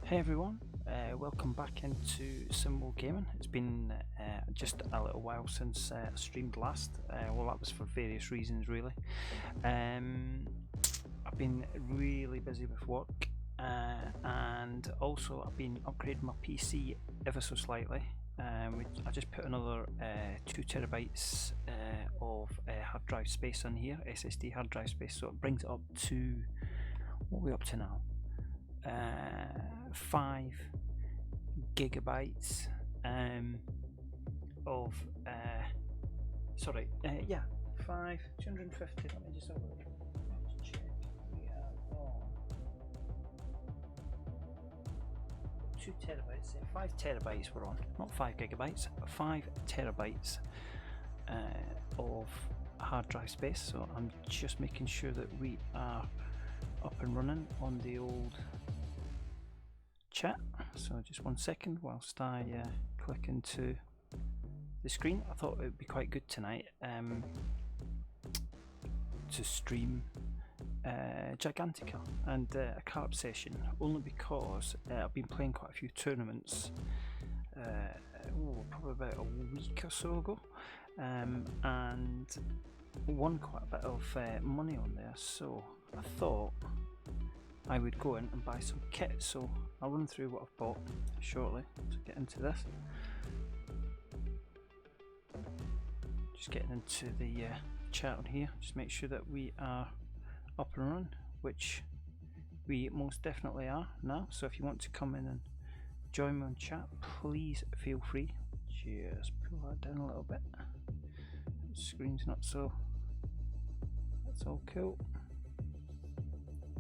Hey everyone, welcome back into Symbol Gaming. It's been just a little while since I streamed last. Well, that was for various reasons, really. I've been really busy with work, and also I've been upgrading my PC ever so slightly. I just put another 2 terabytes of hard drive space on here, SSD hard drive space, so it brings it up to, what are we up to now? 5 gigabytes of 250. Let me just have a look. Let's check. We have 2 terabytes. 5 terabytes we're on, not 5 gigabytes. 5 terabytes of hard drive space. So I'm just making sure that we are up and running on the old chat. So just 1 second whilst I click into the screen. I thought it would be quite good tonight to stream Gigantica and a carp session, only because I've been playing quite a few tournaments probably about a week or so ago, and won quite a bit of money on there, so I thought I would go in and buy some kit. So I'll run through what I've bought shortly to get into this. Just getting into the chat on here, just make sure that we are up and running, which we most definitely are now. So if you want to come in and join me on chat, please feel free. Just pull that down a little bit. The screen's not so, that's all cool.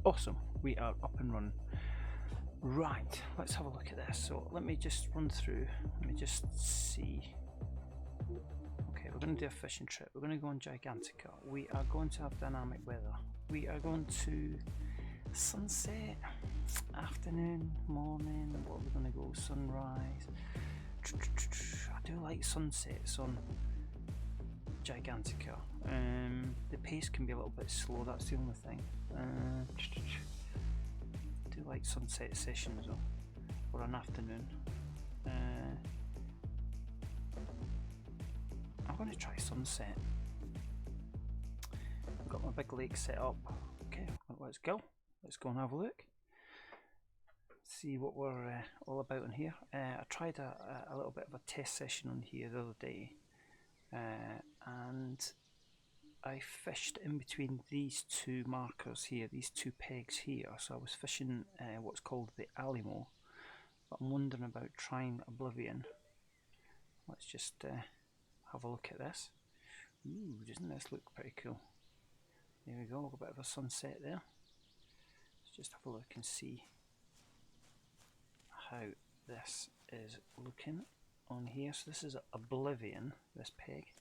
Awesome, we are up and running. Right, let's have a look at this. So let me just run through, let me just see. Okay, we're going to do a fishing trip. We're going to go on Gigantica. We are going to have dynamic weather. We are going to sunset, afternoon, morning. What are we going to go? Sunrise. I do like sunsets on Gigantica. The pace can be a little bit slow, that's the only thing. I do like sunset sessions though, or an afternoon. I'm going to try sunset. I've got my big lake set up. Okay, let's go. Let's go and have a look. See what we're all about in here. I tried a little bit of a test session on here the other day, and I fished in between these 2 markers here, these 2 pegs here. So I was fishing what's called the Alimo, but I'm wondering about trying Oblivion. Let's just have a look at this. Ooh, doesn't this look pretty cool? There we go, a bit of a sunset there. Let's just have a look and see how this is looking on here. So this is Oblivion, this peg.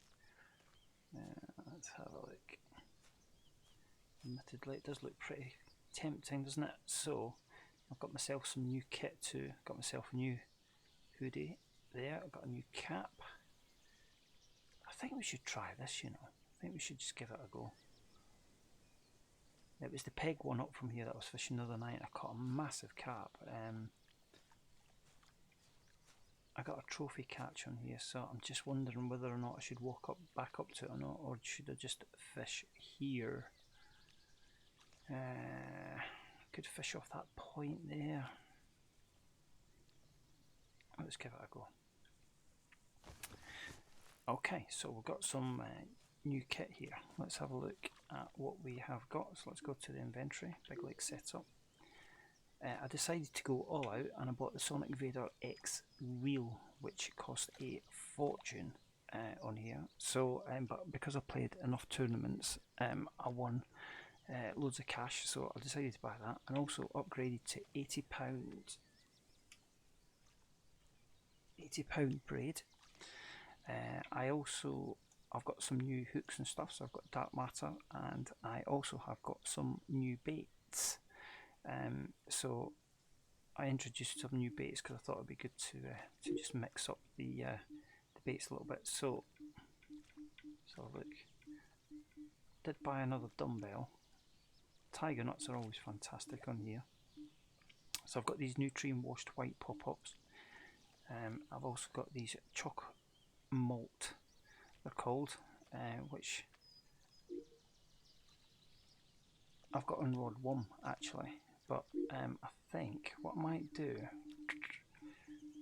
Let's have a look. Admittedly, it does look pretty tempting, doesn't it? So I've got myself some new kit too. Got myself a new hoodie there. I've got a new cap. I think we should try this, you know. I think we should just give it a go. It was the peg one up from here that I was fishing the other night. I caught a massive carp. I got a trophy catch on here, so I'm just wondering whether or not I should walk back up to it or not, or should I just fish here? Could fish off that point there. Let's give it a go. Okay, so we've got some new kit here. Let's have a look at what we have got. So let's go to the inventory, big lake setup. I decided to go all out and I bought the Sonic Vader X reel, which cost a fortune on here. So, but because I played enough tournaments, I won loads of cash, so I decided to buy that, and also upgraded to £80 braid. I've got some new hooks and stuff, so I've got dark matter, and I also have got some new baits. So I introduced some new baits because I thought it'd be good to just mix up the baits a little bit. So look, did buy another dumbbell. Tiger nuts are always fantastic on here. So I've got these Nutrient washed white pop-ups. I've also got these chalk malt, they're called, which I've got on rod 1 actually, but I think what I might do,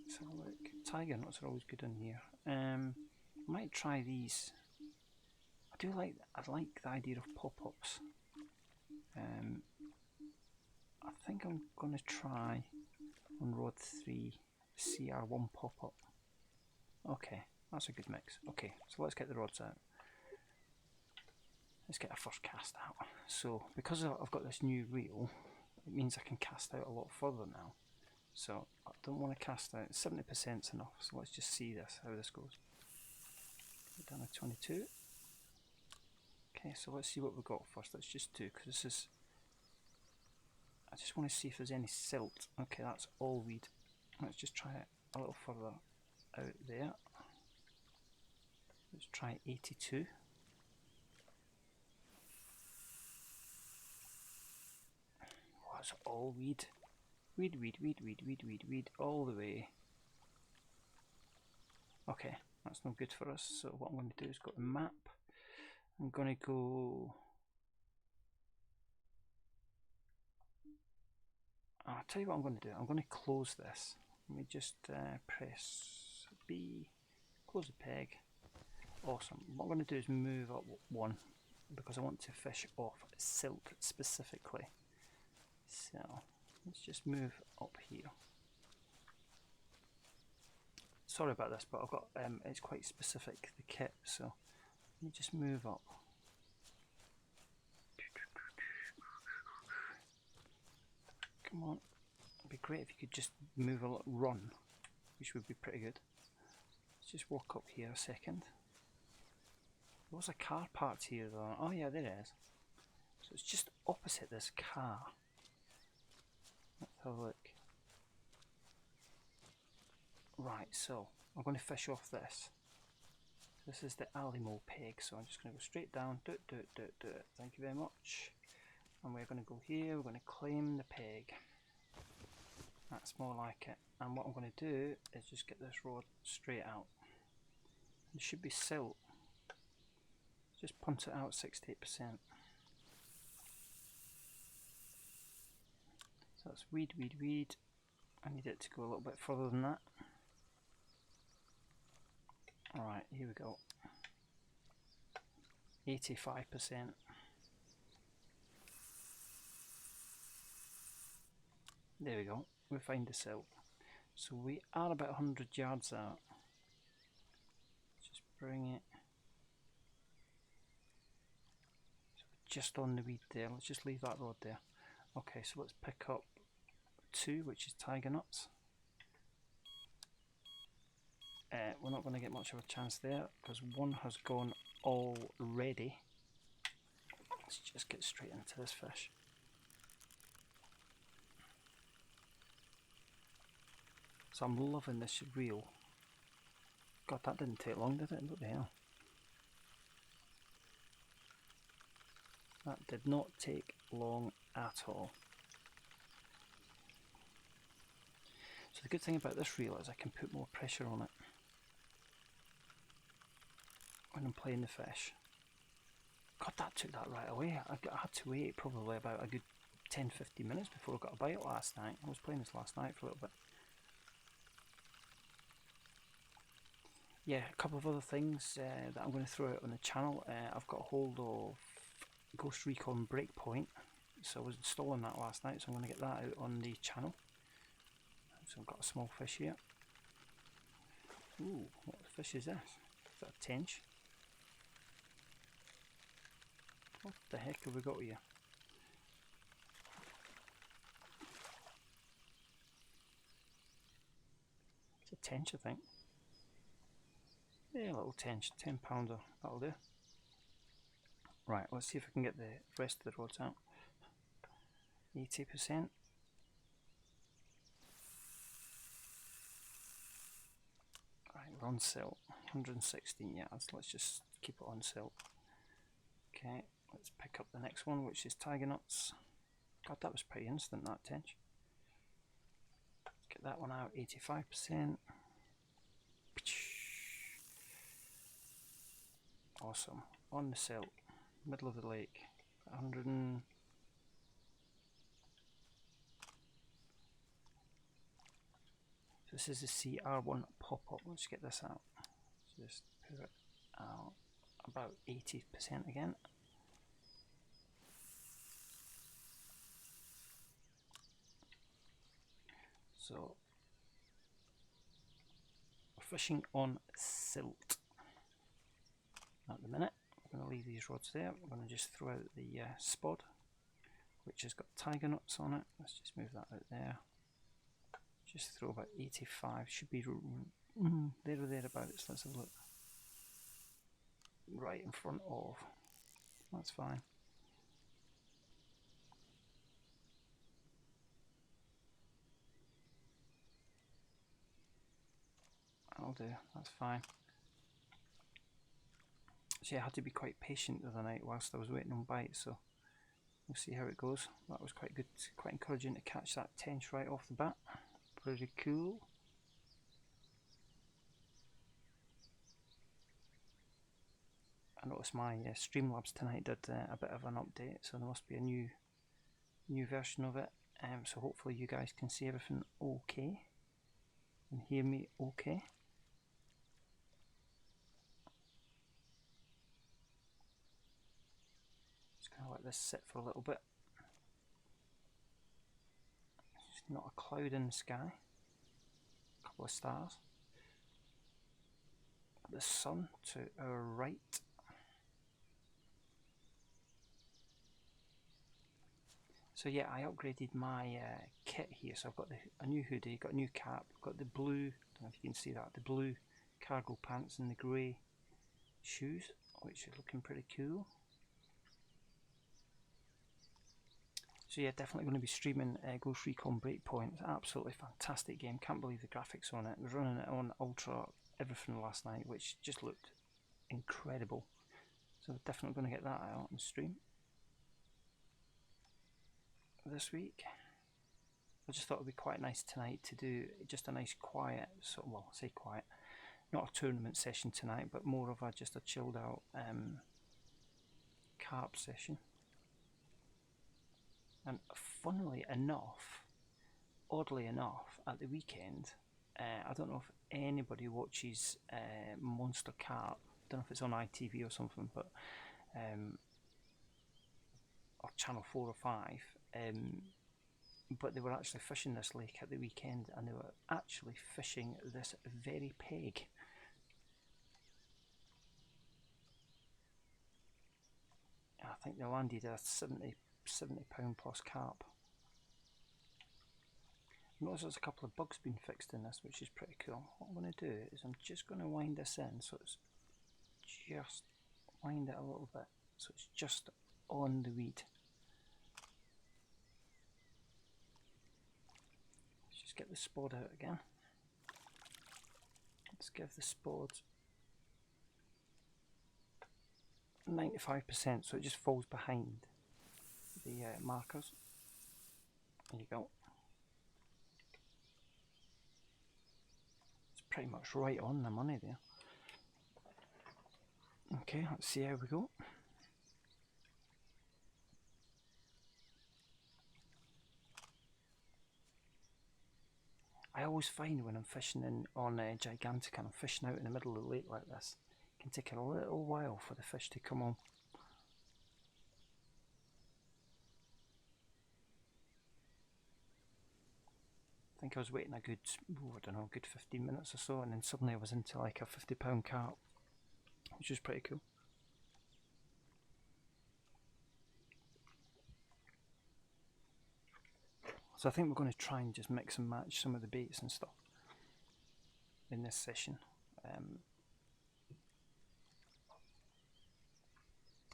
let's have a look. Tiger nuts are always good in here. I might try these. I like the idea of pop-ups. I think I'm going to try on rod 3 CR1 pop-up. Okay, that's a good mix. Okay, so let's get the rods out. Let's get our first cast out. So because I've got this new reel, it means I can cast out a lot further now. So I don't want to cast out, 70% is enough. So let's just see how this goes. Go down to 22. Okay, so let's see what we've got first. Let's just do, because this is, I just want to see if there's any silt. Okay, that's all weed. Let's just try it a little further out there. Let's try 82. Oh, it's all weed. Weed all the way. Okay, that's no good for us. So what I'm going to do is go to map. I'm going to go. I'll tell you what I'm going to do. I'm going to close this. Let me just press B, close the peg. Awesome. What I'm going to do is move up 1 because I want to fish off silt specifically. So let's just move up here. Sorry about this, but I've got it's quite specific, the kit, so let me just move up. Come on, it'd be great if you could just move a little run, which would be pretty good. Let's just walk up here a second. There was a car parked here though. Oh yeah, there it is. So it's just opposite this car. Let's have a look. Right, so I'm going to fish off this. This is the Alimo peg, so I'm just going to go straight down. Do it. Thank you very much. And we're going to go here. We're going to claim the peg. That's more like it. And what I'm going to do is just get this rod straight out. It should be silt. Just punt it out 68%. So that's weed. I need it to go a little bit further than that. Alright, here we go. 85%. There we go. We find the silt. So we are about 100 yards out. Just bring it. So just on the weed there. Let's just leave that rod there. Okay, so let's pick up 2, which is tiger nuts. We're not going to get much of a chance there because 1 has gone already. Let's just get straight into this fish. So I'm loving this reel. God, that didn't take long, did it? What the hell? That did not take long at all. So the good thing about this reel is I can put more pressure on it when I'm playing the fish. God, that took that right away. I had to wait probably about a good 10-15 minutes before I got a bite last night. I was playing this last night for a little bit. Yeah, a couple of other things that I'm going to throw out on the channel. I've got a hold of Ghost Recon Breakpoint, so I was installing that last night, so I'm going to get that out on the channel. So I've got a small fish here. Ooh, what fish is this? Is that a tench? What the heck have we got here? It's a tench, I think. Yeah, a little tench, 10 pounder, that'll do. Right, let's see if I can get the rest of the rods out. 80%. Right, we're on silt. 116 yards. Let's just keep it on silt. Okay, let's pick up the next one, which is tiger nuts. God, that was pretty instant, that tench. Check that one out, 85%. Awesome. On the silt, middle of the lake, 100 and... So this is the CR1 pop-up. Let's get this out. Just put it out about 80% again. So we're fishing on silt at the minute. I'm going to leave these rods there. I'm going to just throw out the spod, which has got tiger nuts on it. Let's just move that out there. Just throw about 85. Should be there or thereabouts. Let's have a look. Right in front of. That's fine. That'll do. That's fine. So yeah, I had to be quite patient the other night whilst I was waiting on bites, so we'll see how it goes. That was quite good, quite encouraging to catch that tench right off the bat. Pretty cool. I noticed my Streamlabs tonight did a bit of an update, so there must be a new version of it. So hopefully you guys can see everything okay and hear me okay. Just gonna let this sit for a little bit. Just not a cloud in the sky. A couple of stars. The sun to our right. So yeah, I upgraded my kit here. So I've got a new hoodie, got a new cap, got the blue, I don't know if you can see that, the blue cargo pants and the grey shoes, which are looking pretty cool. So yeah, definitely going to be streaming Ghost Recon Breakpoint. It's an absolutely fantastic game. Can't believe the graphics on it. I was running it on ultra everything last night, which just looked incredible. So definitely going to get that out on stream this week. I just thought it would be quite nice tonight to do just a nice quiet, sort of, well, I say quiet, not a tournament session tonight, but more of a just a chilled out carp session. And funnily enough, oddly enough, at the weekend, I don't know if anybody watches Monster Carp. I don't know if it's on ITV or something, but or Channel 4 or 5. But they were actually fishing this lake at the weekend, and they were actually fishing this very peg. I think they landed a 70 pound plus carp. Notice there's a couple of bugs being fixed in this, which is pretty cool. What I'm going to do is I'm just going to wind this in, so it's just wind it a little bit, so it's just on the weed. Let's just get the spod out again. Let's give the spod 95%, so it just falls behind the markers. There you go. It's pretty much right on the money there. Okay, let's see how we go. I always find when I'm fishing on Gigantica and I'm fishing out in the middle of the lake like this, it can take a little while for the fish to come on. I think I was waiting a good, I don't know, good 15 minutes or so, and then suddenly I was into like a 50 pound carp, which was pretty cool. So I think we're going to try and just mix and match some of the baits and stuff in this session.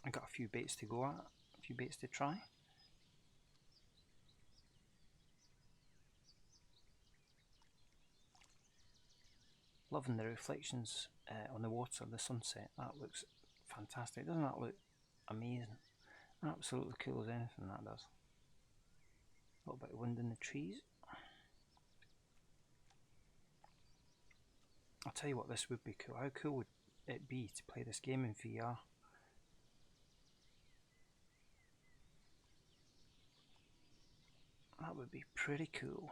I got a few baits to go at, a few baits to try. Loving the reflections on the water, the sunset. That looks fantastic. Doesn't that look amazing? Absolutely cool as anything that does. A little bit of wind in the trees. I'll tell you what, this would be cool. How cool would it be to play this game in VR? That would be pretty cool.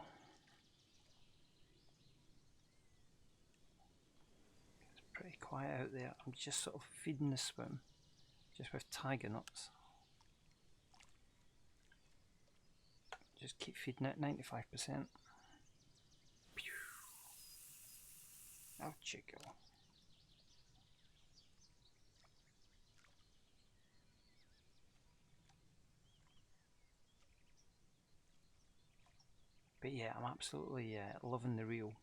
It's pretty quiet out there. I'm just sort of feeding the swim, just with tiger nuts. Just keep feeding it, 95%. Out you go. But yeah, I'm absolutely loving the reel,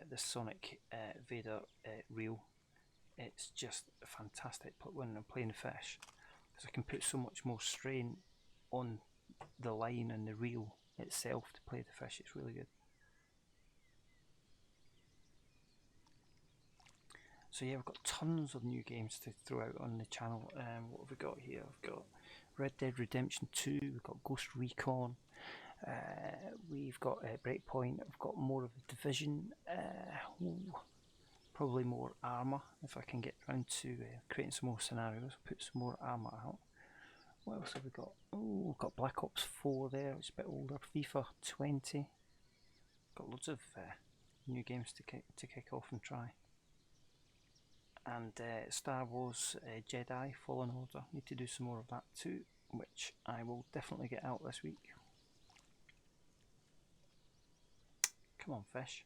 the Sonic Vader reel. It's just fantastic when I'm playing fish, because I can put so much more strain on the line and the reel itself to play the fish. It's really good. So yeah, we've got tons of new games to throw out on the channel. What have we got here? I've got Red Dead Redemption 2, we've got Ghost Recon, we've got Breakpoint, we've got more of the Division, probably more Armour if I can get around to creating some more scenarios, put some more Armour out. What else have we got? Oh, we've got Black Ops 4 there, it's a bit older, FIFA 20, got loads of new games to kick off and try. And Star Wars Jedi Fallen Order, need to do some more of that too, which I will definitely get out this week. Come on, fish.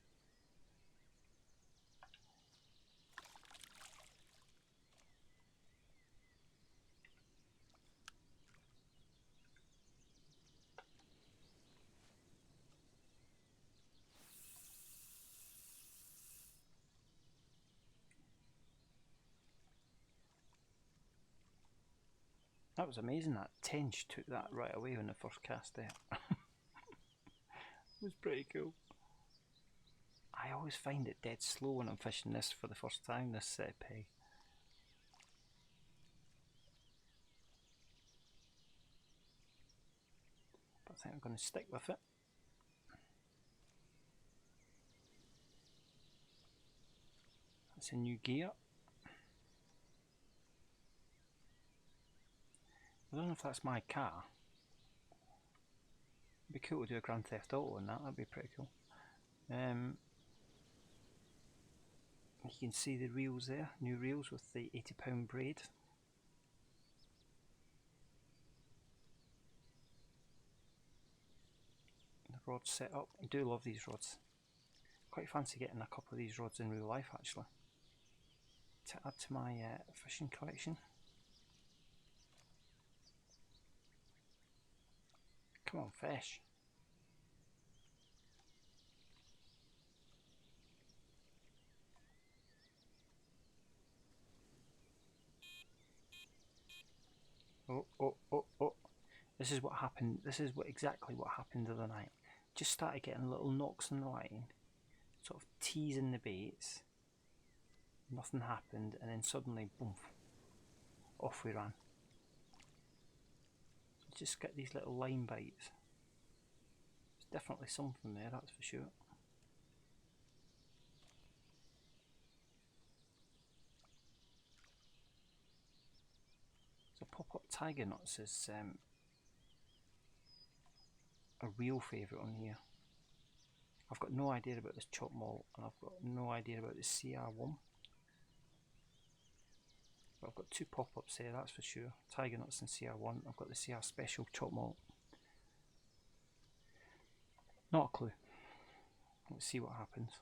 That was amazing, that Tench took that right away on the first cast there. It was pretty cool. I always find it dead slow when I'm fishing this for the first time, this peg. But I think I'm going to stick with it. That's a new gear. I don't know if that's my car. It'd be cool to do a Grand Theft Auto on that, that'd be pretty cool. You can see the reels there, new reels with the 80-pound braid. The rod's set up. I do love these rods. Quite fancy getting a couple of these rods in real life actually, to add to my fishing collection. Come on, fish. Oh. This is what happened. This is exactly what happened the other night. Just started getting little knocks on the line, sort of teasing the baits. Nothing happened, and then suddenly, boom, off we ran. Just get these little line bites. There's definitely something there, that's for sure. So pop-up tiger nuts is a real favourite on here. I've got no idea about this chop malt, and I've got no idea about this CR1. But I've got two pop-ups there, that's for sure. Tiger nuts and CR1. I've got the CR Special chop malt. Not a clue. Let's see what happens.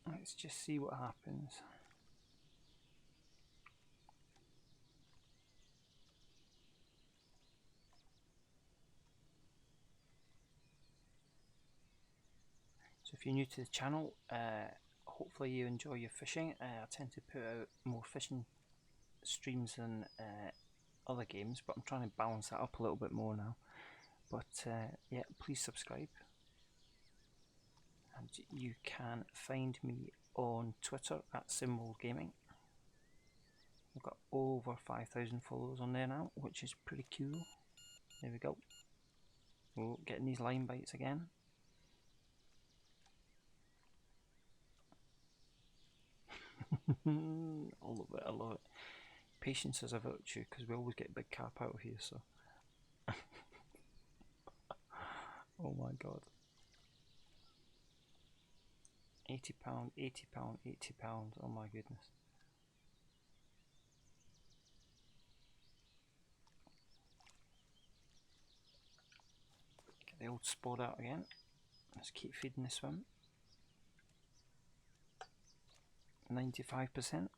Let's just see what happens. So if you're new to the channel, hopefully you enjoy your fishing. I tend to put out more fishing streams than other games, but I'm trying to balance that up a little bit more now. But yeah, please subscribe. And you can find me on Twitter at Symbol Gaming. We've got over 5,000 followers on there now, which is pretty cool. There we go. Oh, getting these line bites again. I love it, I love it. Patience is a virtue, because we always get big carp out of here, so. Oh my god. £80, £80, £80, oh my goodness. Get the old spot out again. Let's keep feeding this one. 95%.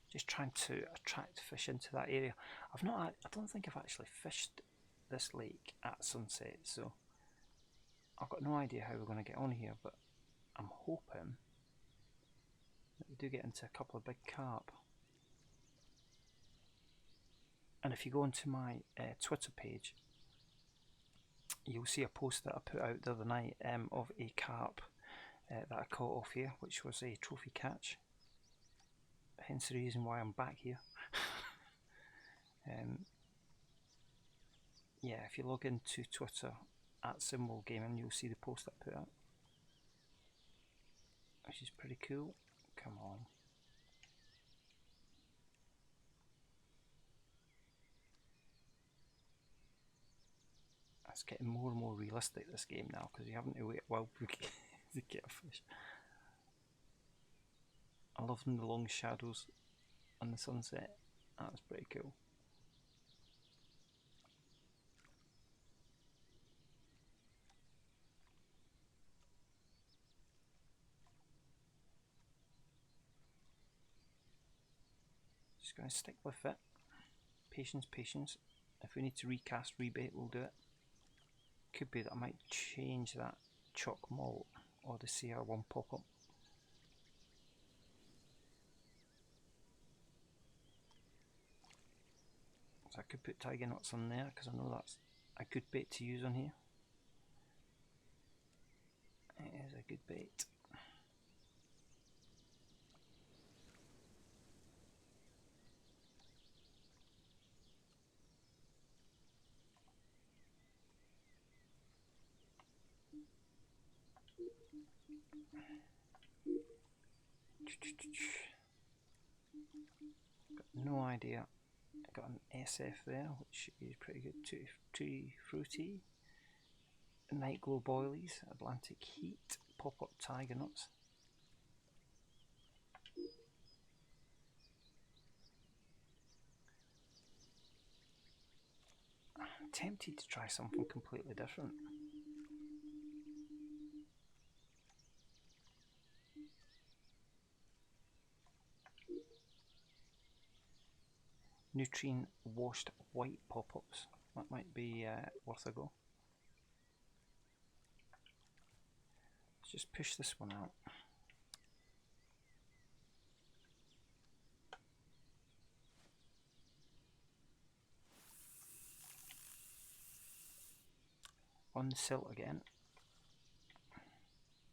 Just trying to attract fish into that area. I don't think I've actually fished this lake at sunset, so I've got no idea how we're going to get on here, but I'm hoping that we do get into a couple of big carp. And if you go into my Twitter page, you'll see a post that I put out the other night of a carp that I caught off here, which was a trophy catch. Hence the reason why I'm back here. Yeah, if you log into Twitter at Symbol Gaming, you'll see the post that I put out, which is pretty cool. Come on. It's getting more and more realistic, this game now, because you haven't to wait a while to get a fish. I love the long shadows on the sunset. That's pretty cool. Just going to stick with it. Patience, patience. If we need to recast, rebait, we'll do it. Could be that I might change that chalk malt or the CR1 pop-up. So I could put tiger nuts on there, because I know that's a good bait to use on here. It is a good bait. Got no idea. I got an SF there, which is pretty good. Tutti Frutti, Night Glow Boilies, Atlantic Heat, Pop-Up Tiger Nuts. I'm tempted to try something completely different. Nutrient washed white pop-ups. That might be worth a go. Let's just push this one out. On the silt again.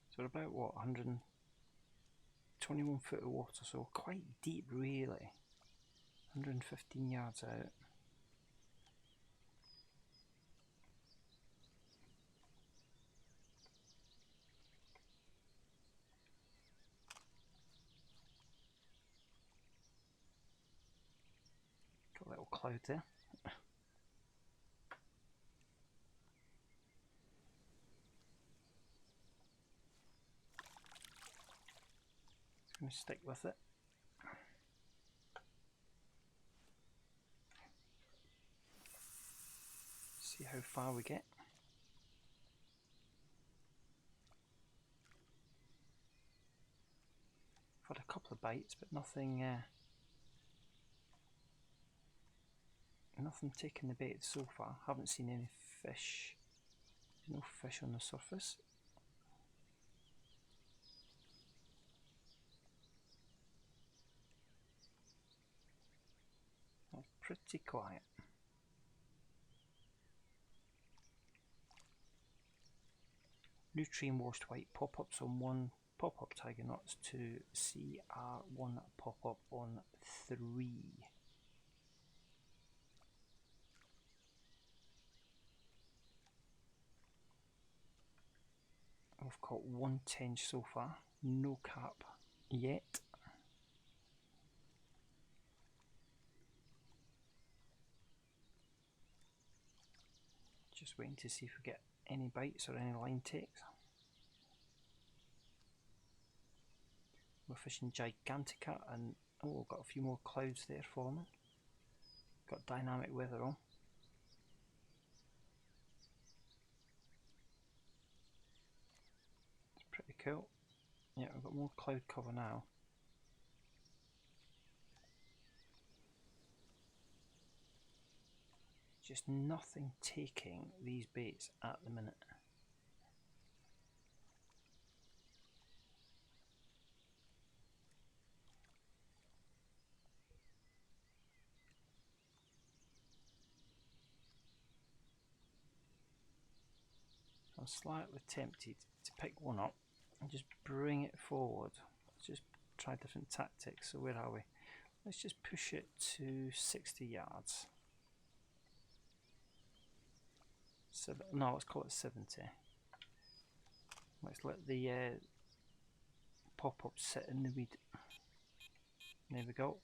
So we're about what, 121 foot of water, so quite deep really. 115 yards out. Got a little cloud there. Just going to stick with it. See how far we get. I've had a couple of bites, but nothing nothing taking the bait so far. Haven't seen any fish. No fish on the surface. That's pretty quiet. Nutrient washed white pop-ups on 1, pop-up tiger knots to CR1 pop-up on 3. We've got 1 tench so far, no carp yet. Just waiting to see if we get any bites or any line takes. We're fishing Gigantica and oh, we've got a few more clouds there forming. Got dynamic weather on. It's pretty cool. Yeah, we've got more cloud cover now. Just nothing taking these baits at the minute. I'm slightly tempted to pick one up and just bring it forward. Let's just try different tactics. So where are we? Let's just push it to 60 yards. No, let's call it 70. Let's let the pop-up sit in the weed. There we go.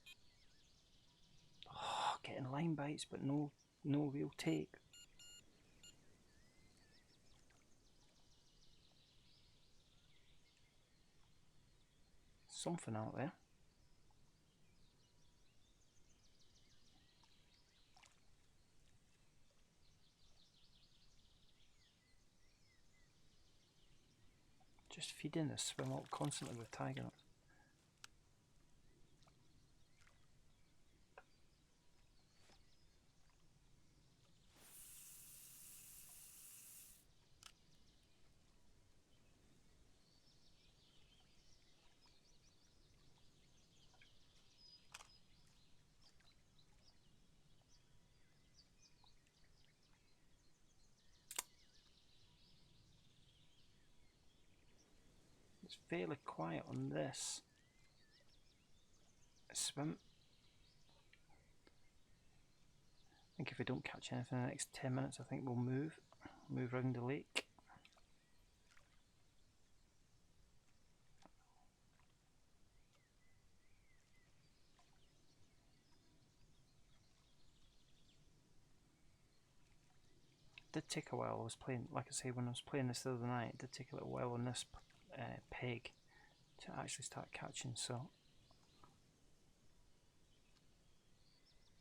Oh, getting line bites, but no real take. Something out there. Just feeding this swim up constantly with tiger nuts. It's fairly quiet on this swim. I think if we don't catch anything in the next 10 minutes, I think we'll move around the lake. It did take a while. I was playing, like I say, when I was playing this the other night, it did take a little while on this peg to actually start catching. So,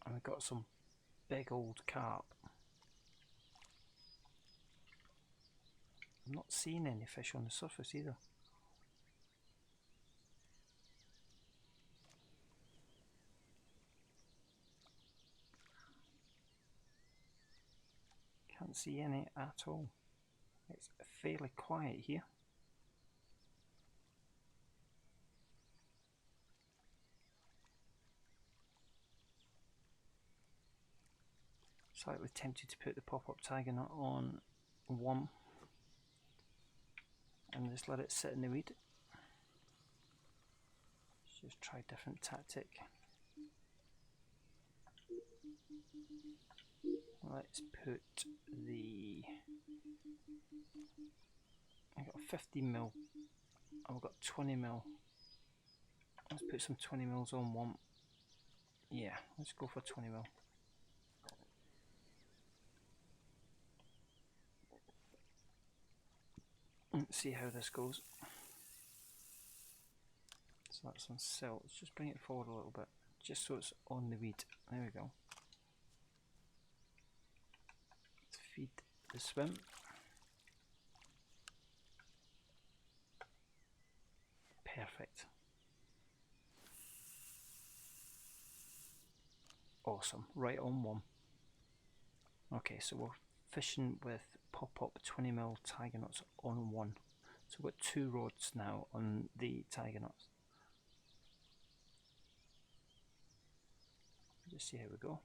and we got some big old carp. I'm not seeing any fish on the surface either. Can't see any at all. It's fairly quiet here. Slightly tempted to put the pop-up tiger nut on 1 and just let it sit in the weed. Just try a different tactic. Let's put the... I got 50mm and we've got 20mm. Let's put some 20mm on 1. Yeah, let's go for 20mm. Let's see how this goes. So that's on silt. Let's just bring it forward a little bit, just so it's on the weed. There we go. Let's feed the swim. Perfect. Awesome. Right on 1. Okay, so we're fishing with pop-up 20mm tiger nuts on 1. So we've got 2 rods now on the tiger nuts. Just see how we go.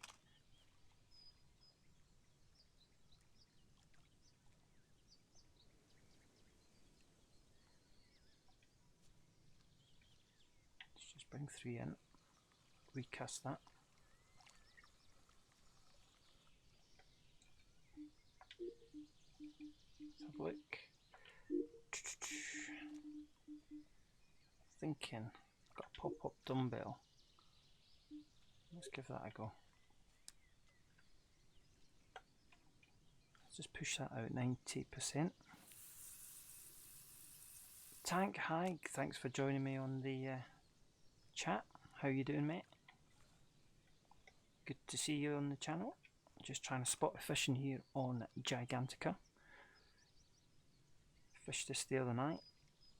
bring 3 in, recast that. Let's have a look. Thinking, I've got a pop-up dumbbell. Let's give that a go. Let's just push that out 90%. Tank, hi, thanks for joining me on the chat. How you doing, mate? Good to see you on the channel. Just trying to spot a fish in here on Gigantica. Fished this the other night.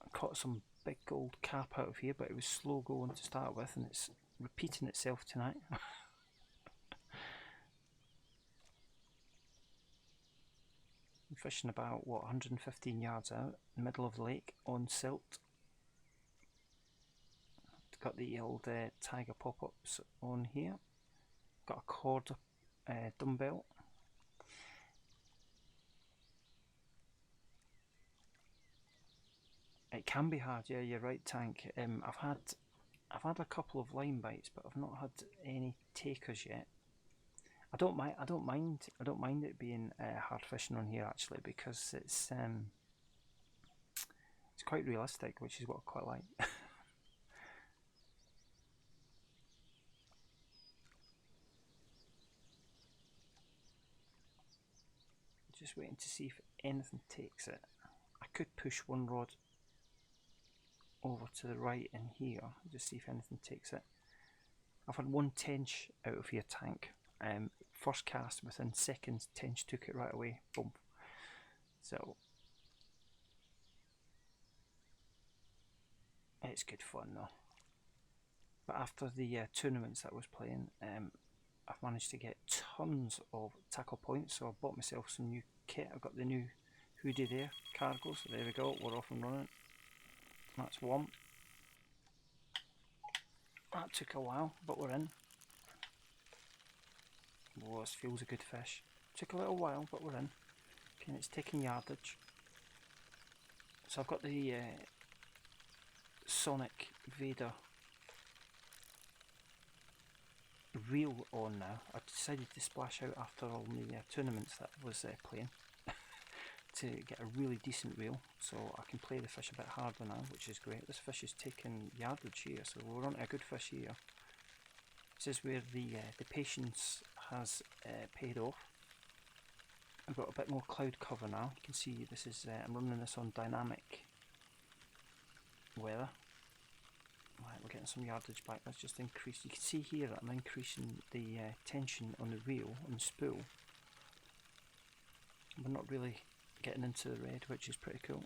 I caught some big gold carp out of here, but it was slow going to start with, and it's repeating itself tonight. I'm fishing about, what, 115 yards out, in the middle of the lake, on silt. Got the old tiger pop-ups on here. Got a cord dumbbell. It can be hard, yeah, you're right, Tank. I've had a couple of line bites, but I've not had any takers yet. I don't mind it being hard fishing on here actually, because it's quite realistic, which is what I quite like. Just waiting to see if anything takes it. I could push one rod over to the right in here, just see if anything takes it. I've had one tench out of here, Tank. First cast, within seconds, tench took it right away. Boom. So it's good fun though. But after the tournaments that I was playing, I've managed to get tons of tackle points, so I bought myself some new kit. I've got the new hoodie there, cargo, so there we go, we're off and running. That's one. That took a while, but we're in. Whoa, this feels a good fish. Took a little while, but we're in. Okay, it's taking yardage. So I've got the Sonic Vader reel on now. I decided to splash out after all the tournaments that I was playing to get a really decent reel, so I can play the fish a bit harder now, which is great. This fish is taking yardage here, so we're on a good fish here. This is where the patience has paid off. I've got a bit more cloud cover now. You can see this is I'm running this on dynamic weather. Right, we're getting some yardage back. Let's just increase. You can see here that I'm increasing the tension on the reel, on the spool. We're not really getting into the red, which is pretty cool.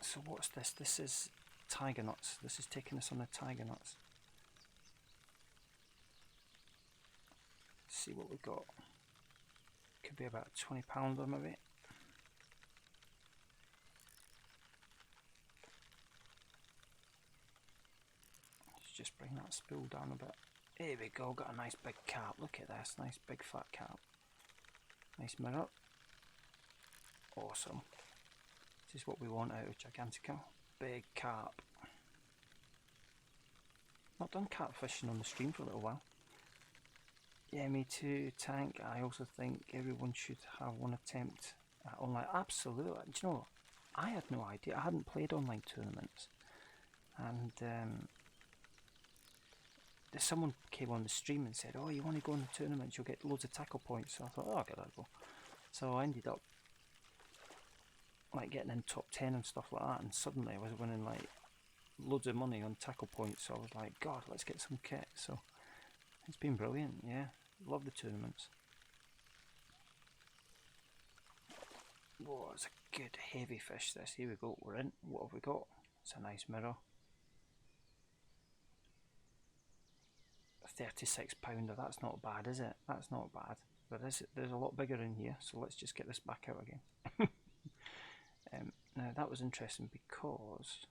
So what's this? This is tiger nuts. This is taking us on the tiger nuts. Let's see what we've got. Could be about a 20-pounder maybe. Let's just bring that spool down a bit. Here we go, got a nice big carp. Look at this, nice big fat carp. Nice mirror. Awesome. This is what we want out of Gigantica. Big carp. Not done carp fishing on the stream for a little while. Yeah, me too, Tank. I also think everyone should have one attempt at online. Absolutely. Do you know, I had no idea. I hadn't played online tournaments. And someone came on the stream and said, oh, you want to go on the tournaments, you'll get loads of tackle points. So I thought, oh, I'll give that a go. So I ended up like getting in top 10 and stuff like that, and suddenly I was winning like loads of money on tackle points. So I was like, God, let's get some kit. So it's been brilliant, yeah. Love the tournaments. Whoa, it's a good heavy fish this. Here we go, we're in. What have we got? It's a nice mirror. 36-pounder, that's not bad, is it? That's not bad. There's a lot bigger in here, so let's just get this back out again. Now that was interesting because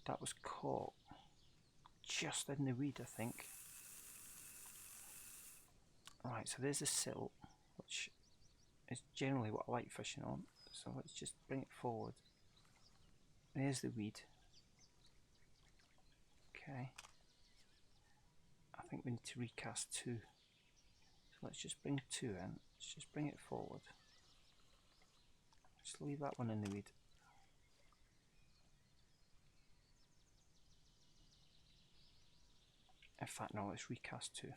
that was caught just in the weed, I think. Right, so there's the silt, which is generally what I like fishing on. So let's just bring it forward. There's the weed. Okay. I think we need to recast 2. So let's just bring 2 in. Let's just bring it forward. Just leave that one in the weed. In fact, no, let's recast 2.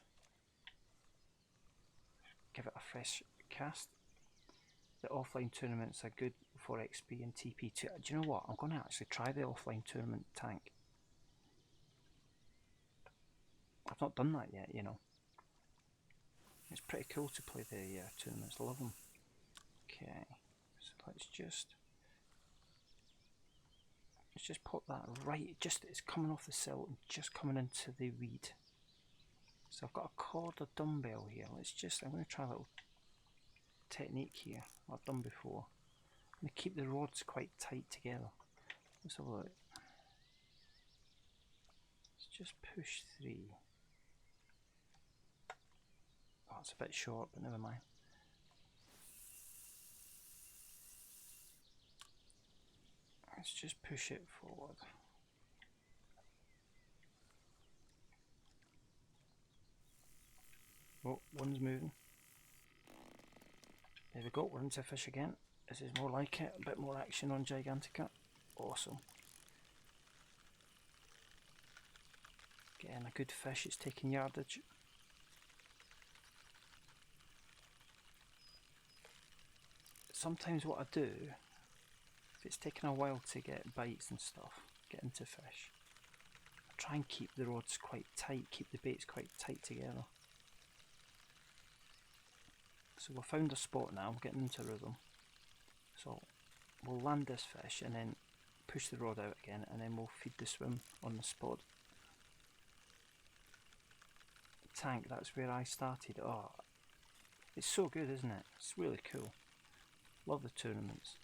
Give it a fresh cast. The offline tournaments are good for XP and TP2. Do you know what? I'm going to actually try the offline tournament tank. I've not done that yet, you know. It's pretty cool to play the tournaments. I love them. Okay, so let's just pop that right. It's coming off the sill and just coming into the weed. So I've got a cord, a dumbbell here. I'm going to try a little technique here I've done before. I'm going to keep the rods quite tight together. Let's have a look. Let's just push 3. Oh, it's a bit short, but never mind. Let's just push it forward. Oh, one's moving. There we go, we're into fish again. This is more like it, a bit more action on Gigantica. Awesome. Getting a good fish, it's taking yardage. Sometimes what I do, if it's taking a while to get bites and stuff, get into fish, I try and keep the rods quite tight, keep the baits quite tight together. So we've found a spot now, we're getting into rhythm. So we'll land this fish and then push the rod out again, and then we'll feed the swim on the spot. Tank, that's where I started. Oh, it's so good, isn't it? It's really cool. Love the tournaments.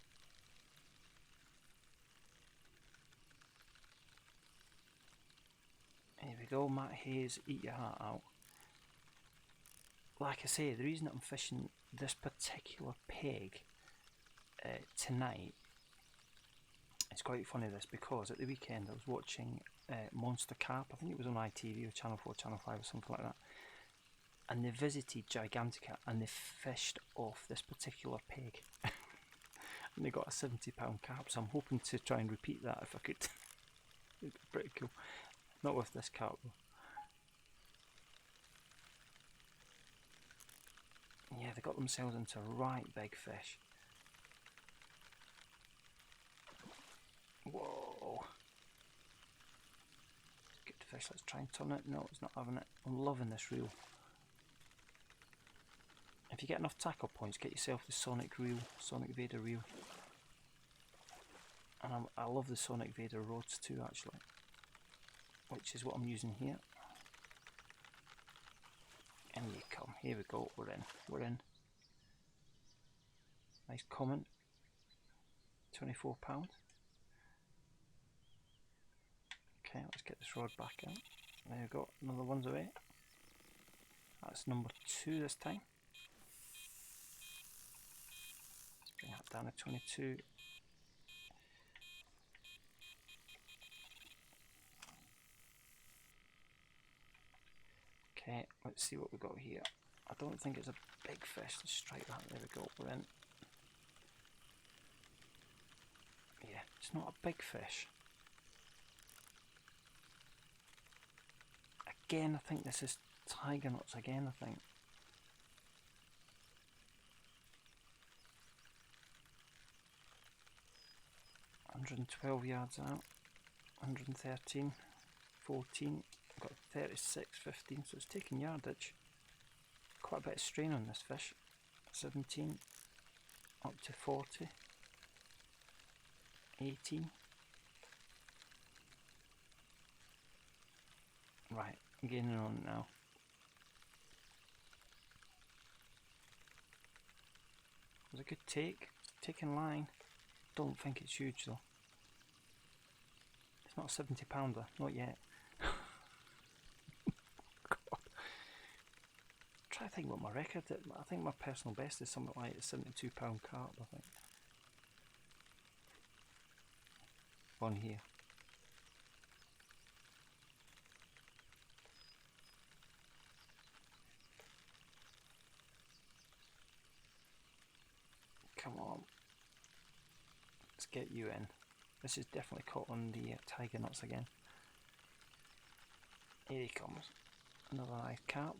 Here we go, Matt Hayes, eat your heart out. Like I say, the reason that I'm fishing this particular peg tonight, it's quite funny this, because at the weekend I was watching Monster Carp. I think it was on ITV or Channel 4, Channel 5 or something like that, and they visited Gigantica and they fished off this particular peg and they got a £70 carp, so I'm hoping to try and repeat that if I could. It'd be pretty cool. Not with this carp though. Yeah, they got themselves into right big fish. Whoa. Good fish, let's try and turn it. No, it's not having it. I'm loving this reel. If you get enough tackle points, get yourself the Sonic reel, Sonic Vader reel. And I love the Sonic Vader rods too, actually, which is what I'm using here. In you come, here we go, we're in. Nice comment, £24. Okay, let's get this rod back in. There we go, another one's away. That's number 2 this time. Let's bring that down to 22. Okay, let's see what we got here. I don't think it's a big fish. Let's strike that. There we go. We're in. Yeah, it's not a big fish. Again, I think this is tiger nuts again, I think. £112 yards out. 113, 14. I've got 36, 15, so it's taking yardage. Quite a bit of strain on this fish. 17, up to 40, 18. Right, I'm gaining on it now. It was a good take, taking line. Don't think it's huge though. It's not a £70 pounder, not yet. I think what my record is. I think my personal best is something like a £72 carp, I think. on here. Come on. Let's get you in. This is definitely caught on the tiger nuts again. Here he comes. Another nice carp.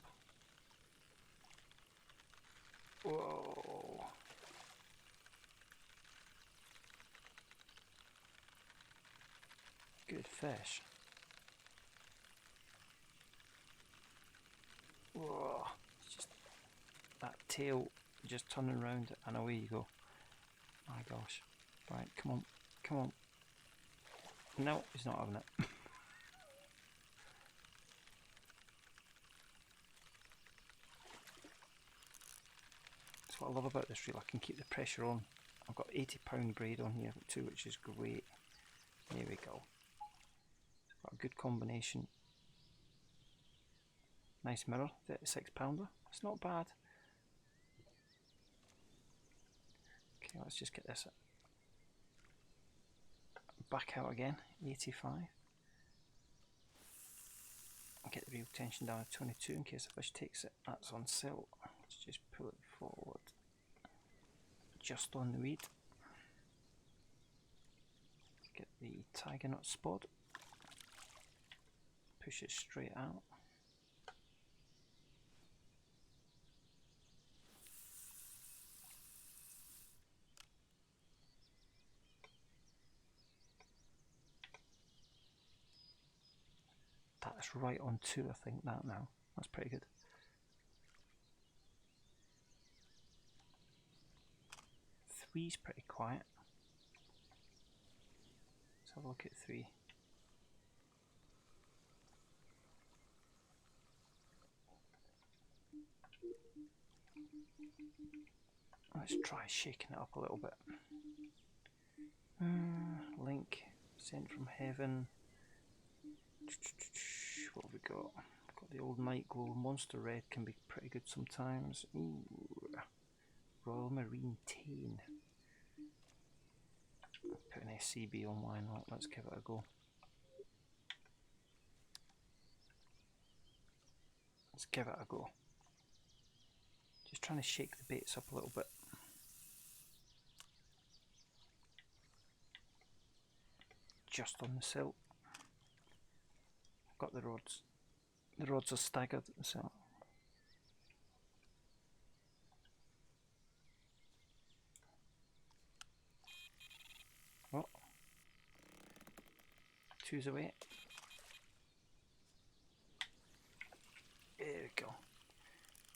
Whoa. Good fish. Whoa. It's just that tail just turning around and away you go. My gosh. Right, come on. Come on. No, he's not having it. That's what I love about this reel. I can keep the pressure on. I've got 80-pound braid on here too, which is great. There we go. Got a good combination. Nice mirror, 36-pounder. It's not bad. Okay, let's just get this back out again. 85. I'll get the reel tension down to 22 in case the fish takes it. That's on silt. Let's just pull it forward. Just on the weed. Get the tiger nut spot. Push it straight out. That's right on 2, I think, that now. That's pretty good. Three's pretty quiet. Let's have a look at 3. Let's try shaking it up a little bit. Link, sent from heaven. What have we got? Got the old Night Glow. Monster Red can be pretty good sometimes. Ooh, Royal Marine Tane. Put an SCB on, why not? Let's give it a go. Let's give it a go. Just trying to shake the baits up a little bit. Just on the silt. I've got the rods. The rods are staggered, so oh, 2's away. There we go.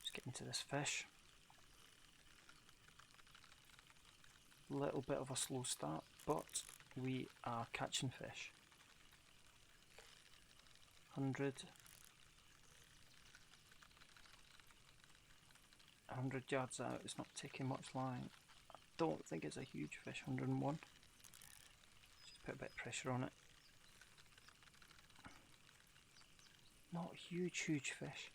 Just get into this fish. Little bit of a slow start, but we are catching fish. 100 yards out. It's not taking much line. I don't think it's a huge fish. 101. Just put a bit of pressure on it. Not huge fish.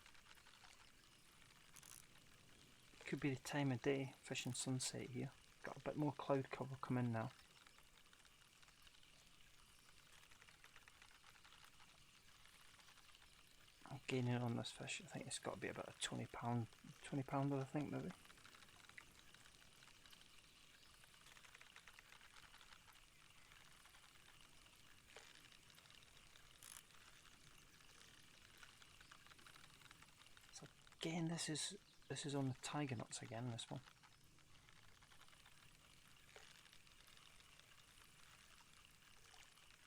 Could be the time of day. Fishing sunset here. Got a bit more cloud cover coming now. I'm gaining on this fish. I think it's got to be about a 20 pounder, I think, maybe. So again, this is on the tiger nuts again, this one.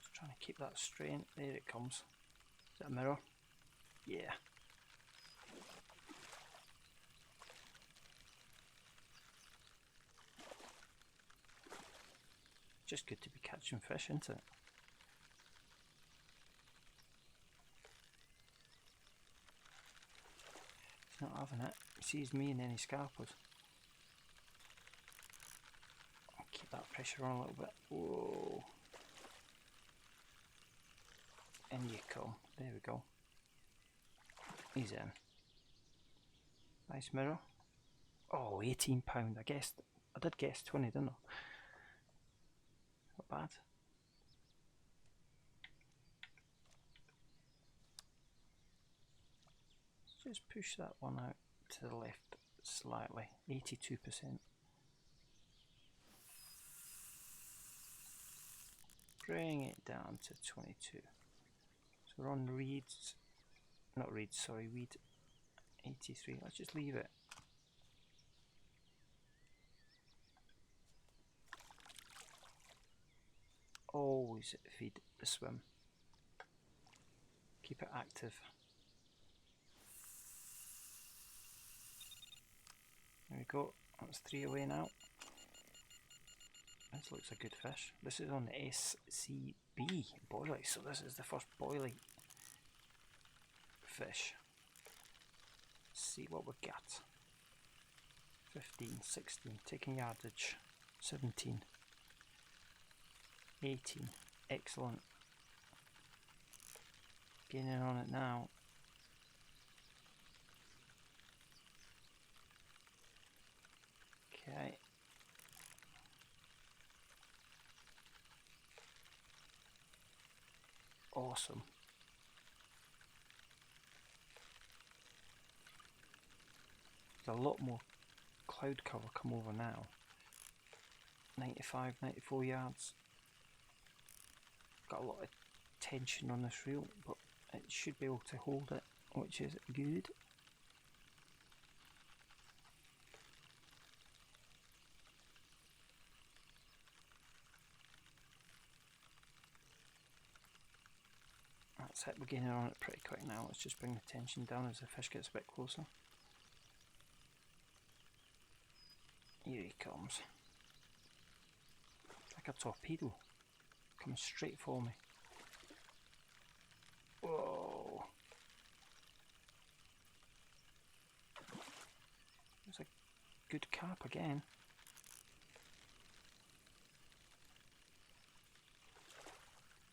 Just trying to keep that straight. There it comes. Is that a mirror? Yeah. Just good to be catching fish, isn't it? He's not having it. He sees me and then he scarpers. I'll keep that pressure on a little bit. Whoa. In you come. There we go. He's in. Nice mirror. Oh, 18 pound. I did guess 20, didn't I? Not bad. just push that one out to the left slightly, 82%. Bring it down to 22. So we're on reeds, not reeds, sorry, weed 83. Let's just leave it. Always feed the swim. Keep it active. There we go. That's 3 away now. This looks a good fish. This is on the SCB boilie, so this is the first boilie fish. Let's see what we got. 15, 16, taking yardage. 17, 18, excellent. Gaining on it now. Okay. Awesome. There's a lot more cloud cover come over now. 95, 94 yards. Got a lot of tension on this reel, but it should be able to hold it, which is good. That's it, we're getting on it pretty quick now. Let's just bring the tension down as the fish gets a bit closer. Here he comes. Like a torpedo. Coming straight for me. Whoa. There's a good carp again.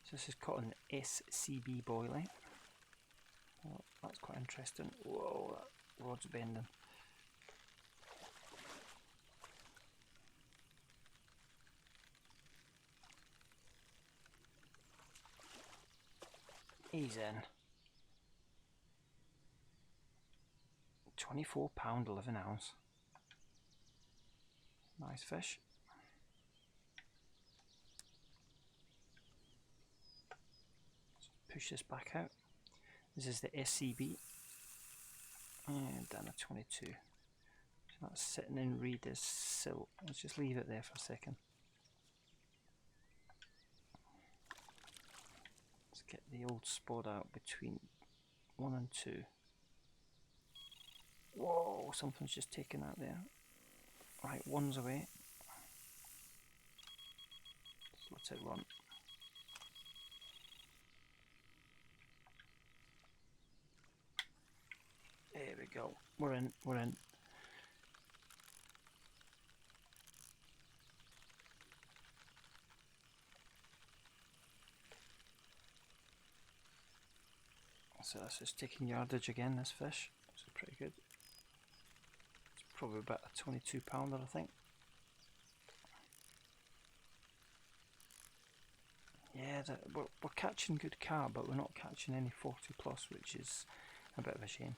So this is caught an SCB boilie. Oh, that's quite interesting. Whoa, that rod's bending. He's in. £24, 11 ounce. Nice fish. Push this back out. This is the SCB. And down to 22. So that's sitting in reader's sill. Let's just leave it there for a second. Let's get the old spot out between 1 and 2. Whoa, something's just taken out there. Right, 1's away. Let's let it run. There we go. We're in, we're in. So this is taking yardage again, this fish. This is pretty good. It's probably about a 22 pounder, I think. Yeah, we're catching good carp, but we're not catching any 40 plus, which is a bit of a shame.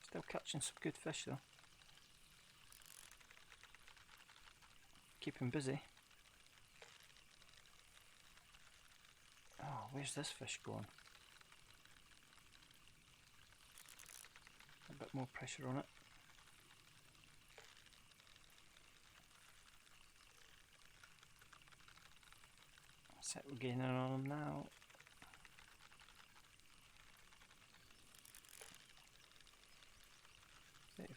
Still catching some good fish though. Keep him busy. Oh, where's this fish going? A bit more pressure on it. That's it, we're gaining on him now.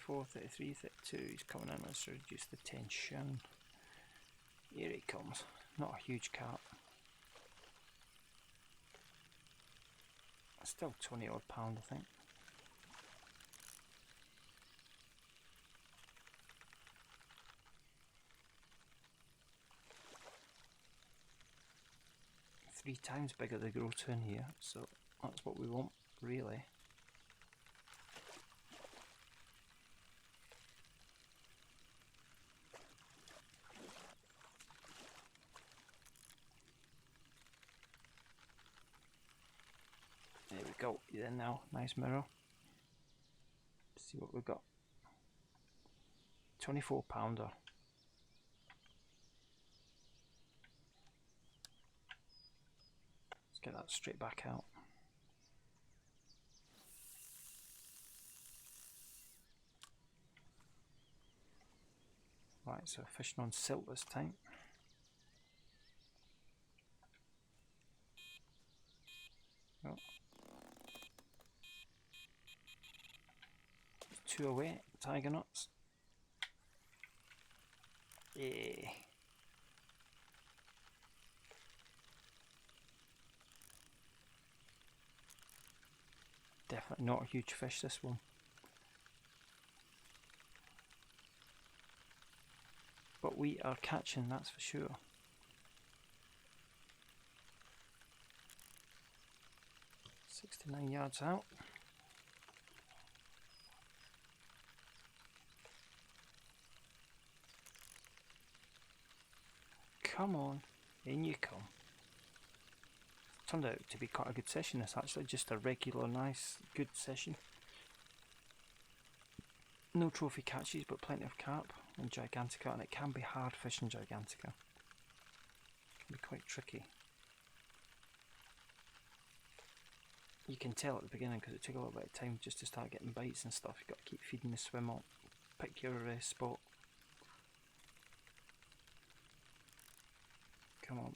$34, $33, $32, he's coming in. Let's reduce the tension. Here he comes. Not a huge carp. Still 20 odd pound, I think. Three times bigger the grow to in here, so that's what we want, really. go. You're in now. Nice mirror. Let's see what we've got. 24 pounder. Let's get that straight back out. Right, so fishing on silt this time. Oh. 2 away, tiger knots. Yeah. Definitely not a huge fish, this one. But we are catching, that's for sure. $69 out. Come on, in you come. Turned out to be quite a good session. It's actually just a regular, nice, good session. No trophy catches, but plenty of carp and Gigantica, and it can be hard fishing Gigantica. It can be quite tricky. You can tell at the beginning because it took a little bit of time just to start getting bites and stuff. You've got to keep feeding the swim up, pick your spot. Come on.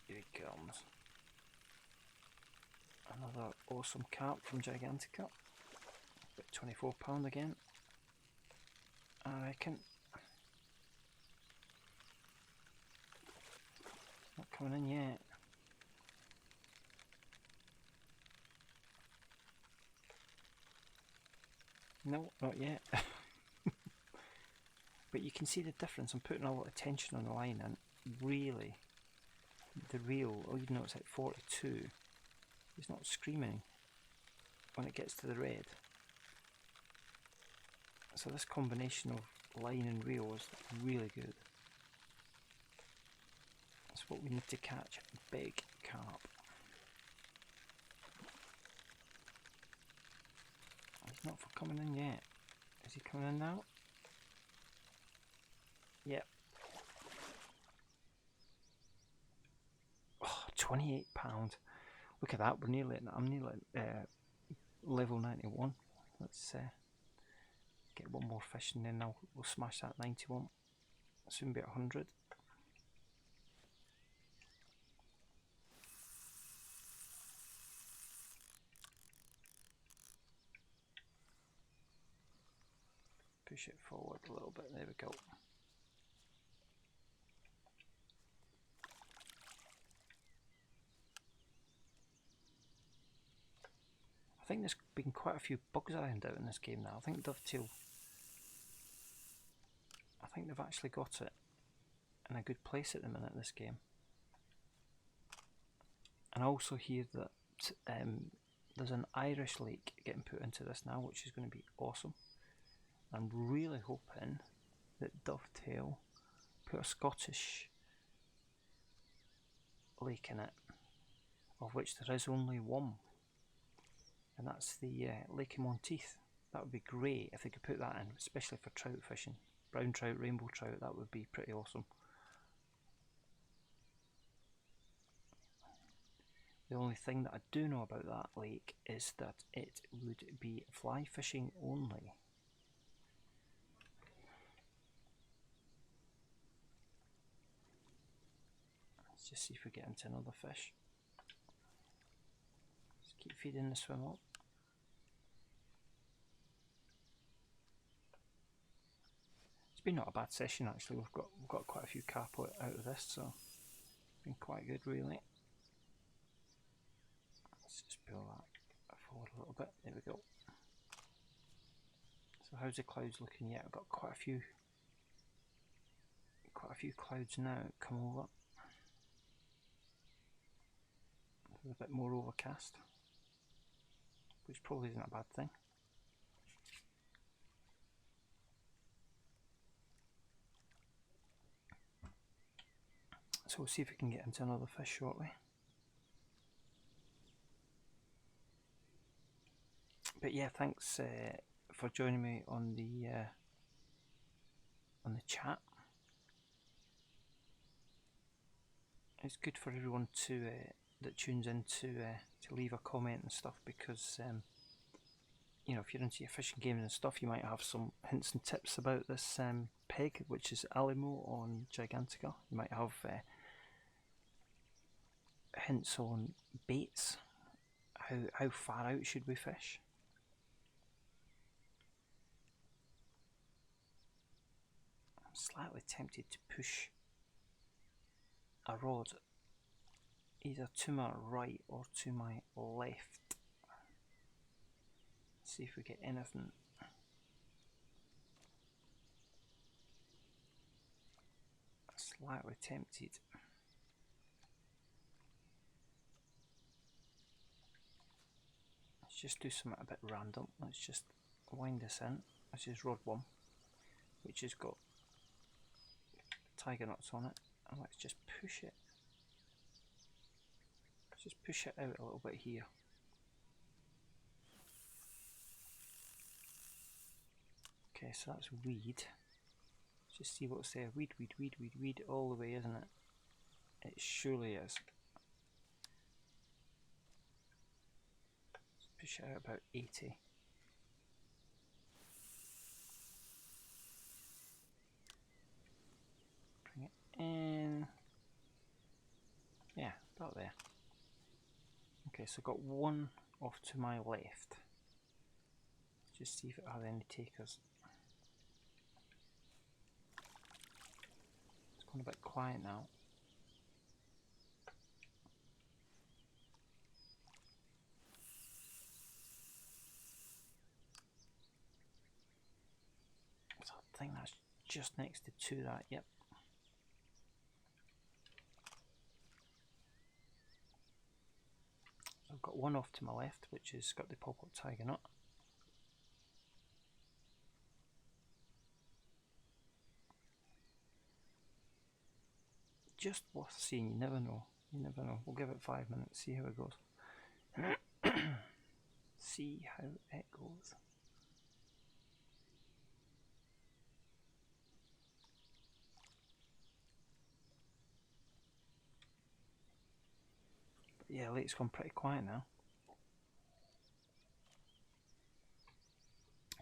Here he comes. Another awesome carp from Gigantica. About 24 pound again, I reckon. Not coming in yet. No, not yet. But you can see the difference. I'm putting a lot of tension on the line, and really, the reel, even though it's at 42, it's not screaming when it gets to the red. So this combination of line and reel is really good. That's what we need to catch. Big carp. He's not coming in yet. Is he coming in now? Yep. Oh, £28. Look at that. We're nearly. I'm nearly level 91. Let's get one more fish and then we'll smash that 91. Soon be at 100. Push it forward a little bit. There we go. I think there's been quite a few bugs ironed out in this game now. I think Dovetail, I think they've actually got it in a good place at the minute, this game. And I also hear that there's an Irish lake getting put into this now, which is going to be awesome. I'm really hoping that Dovetail put a Scottish lake in it, of which there is only one, and that's the Lake of Monteith. That would be great if they could put that in, especially for trout fishing. Brown trout, rainbow trout, that would be pretty awesome. The only thing that I do know about that lake is that it would be fly fishing only. Let's just see if we get into another fish. Just keep feeding the swim up. It's been not a bad session actually. We've got quite a few carp out of this, so it's been quite good really. Let's just pull that forward a little bit. There we go. So how's the clouds looking yet? I've got quite a few clouds now come over. There's a bit more overcast, which probably isn't a bad thing. So we'll see if we can get into another fish shortly. But yeah, thanks for joining me on the chat. It's good for everyone to that tunes in to leave a comment and stuff, because you know, if you're into your fishing games and stuff, you might have some hints and tips about this peg, which is Alimo on Gigantica. You might have hints on baits. How far out should we fish? I'm slightly tempted to push a rod either to my right or to my left. See if we get anything. Slightly tempted. Let's just do something a bit random. Let's just wind this in. This is rod 1, which has got tiger nuts on it, and let's just push it. Let's just push it out a little bit here. Okay, so that's weed. Let's just see what's there. Weed, weed, weed, weed, weed all the way, isn't it? It surely is. Let's push it out about 80. Bring it in. Yeah, about there. Okay, so I've got one off to my left. Just see if it has any takers. It's gone a bit quiet now. So I think that's just next to that, yep. I've got one off to my left, which has got the pop-up tiger nut. Just worth seeing, you never know. You never know. We'll give it 5 minutes, see how it goes. See how it goes. But yeah, lake's gone pretty quiet now.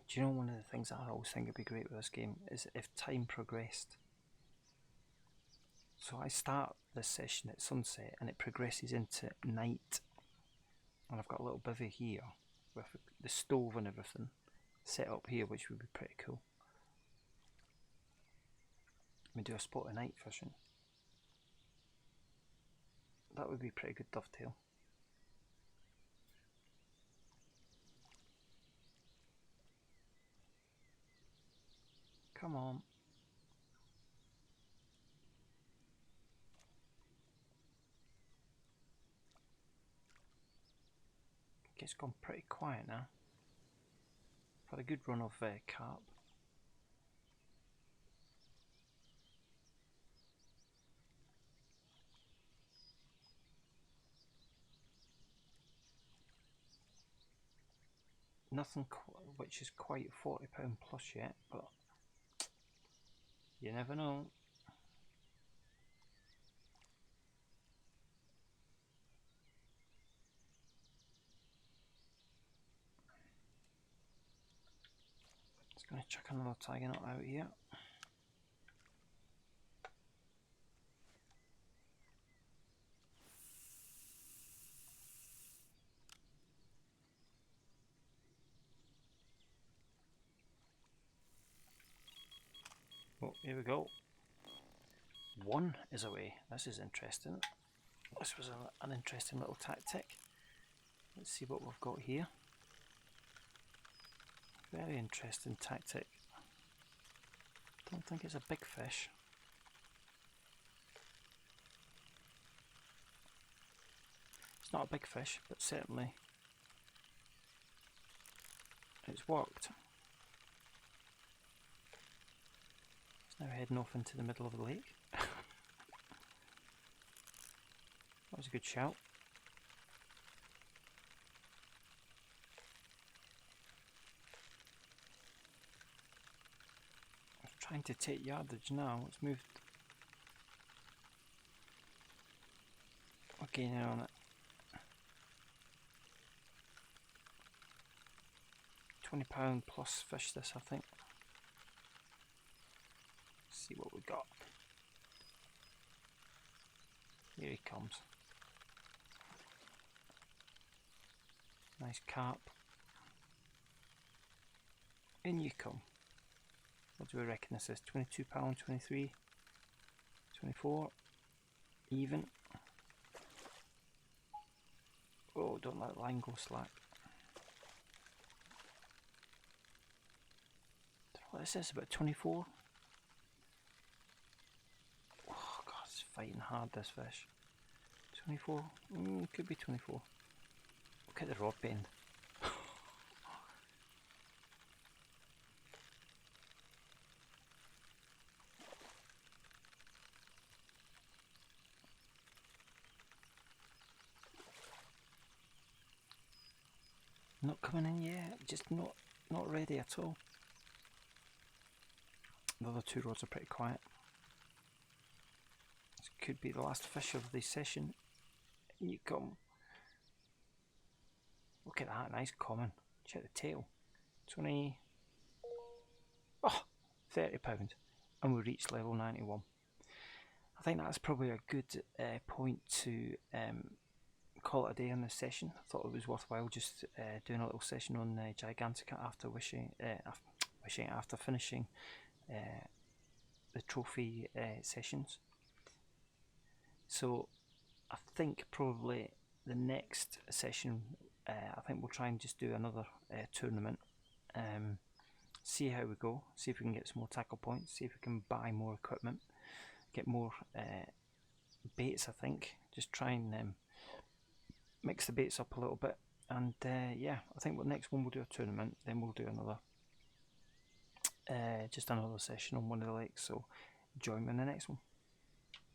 Do you know, one of the things I always think would be great with this game is if time progressed. So I start this session at sunset and it progresses into night, and I've got a little bivvy here with the stove and everything set up here, which would be pretty cool. We do a spot of night fishing. That would be a pretty good dovetail. Come on. Okay, it's gone pretty quiet now. I've had a good run of carp. Nothing which is quite £40 plus yet, but you never know. Just going to chuck another tiger nut out here. Oh, here we go. One is away. This is interesting. This was an interesting little tactic. Let's see what we've got here. Very interesting tactic. Don't think it's a big fish. It's not a big fish, but certainly it's worked. It's now heading off into the middle of the lake. That was a good shout. trying to take yardage now. It's moved. We're gaining on it. £20 plus fish this, I think. Let's see what we got. Here he comes. Nice carp. In you come. What do we reckon this is? £22, 23, 24, even. Oh, don't let the line go slack. Don't know what this is, about 24. Oh god, it's fighting hard, this fish. 24, could be 24. Look at the rod bend. Not coming in yet, just not ready at all. The other two rods are pretty quiet. This could be the last fish of the session. In you come. Look at that, nice common. Check the tail. 20. Oh, £30. And we reached level 91. I think that's probably a good point to call it a day on this session. I thought it was worthwhile just doing a little session on Gigantica after after finishing the trophy sessions. So I think probably the next session, I think we'll try and just do another tournament. See how we go. See if we can get some more tackle points. See if we can buy more equipment. Get more baits. I think just try and mix the baits up a little bit, and yeah, I think the next one we'll do a tournament, then we'll do another just another session on one of the lakes, so join me in the next one.